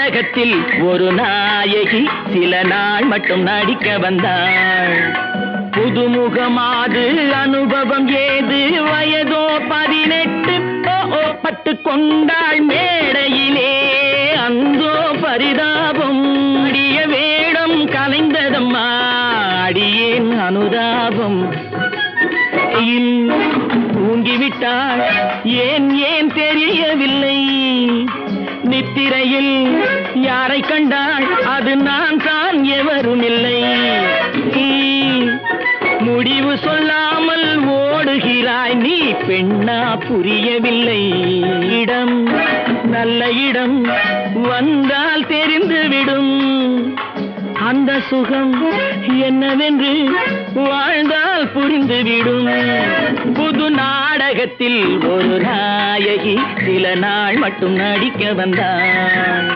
நாடகத்தில் ஒரு நாயகி சில நாள் மட்டும் நடிக்க வந்தாள். புதுமுகமாது அனுபவம் ஏது, வயதோ 18. பட்டு கொண்டாள் மேடையிலே, அந்தோ பரிதாபம். அடிய வேடம் கலைந்ததம்மா, அடியேன் அனுதாபம். தூங்கிவிட்டாள், ஏன் ஏன் தெரியவில்லை. நித்திரையில் யாரை கண்டாள், அது நான் தான் எவரும் இல்லை. முடிவு சொல்லாமல் ஓடுகிறாய் நீ, பெண்ணா புரியவில்லை. இடம் நல்ல இடம் வந்தால் தெரிந்துவிடும், அந்த சுகம் என்னவென்று வாழ்ந்தால் புரிந்துவிடும். புது நாடகத்தில் ஒரு நாயகி சில நாள் மட்டும் நடிக்க வந்தாள்.